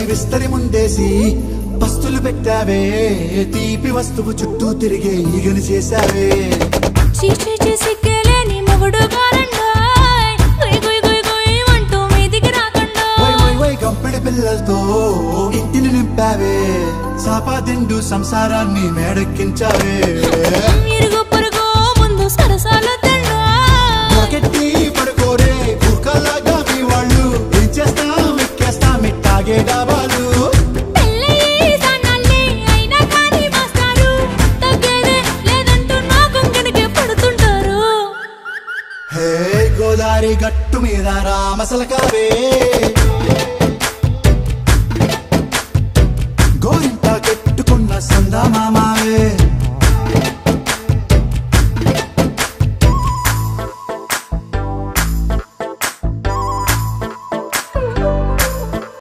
విస్తరి ముందేసి పస్తులు పెట్టావే తీపి వస్తువు చుట్టూ తిరిగే ఈగలు చేసావే చీచి చేసి కేలేని మొగుడు గారండాయ్ గుయ్ గుయ్ గుయ్ గుయ్ అంటూ మీదికి రాకండా వై వై వై గంపెడి పిల్లలతో ఇంటిని నింపావే సాపాదిండు సంసారాన్ని మేడెక్కించావే ఇరుగు పొరుగు ముందు సరసాలు తండా గట్టి పడుకోరే కుక్కలాగా మీ వాళ్ళు ఏం చేస్తాం ఎక్కేస్తాం ఇట్టాగే డాబాలు గోదారి గట్టు మీద రామసలకావే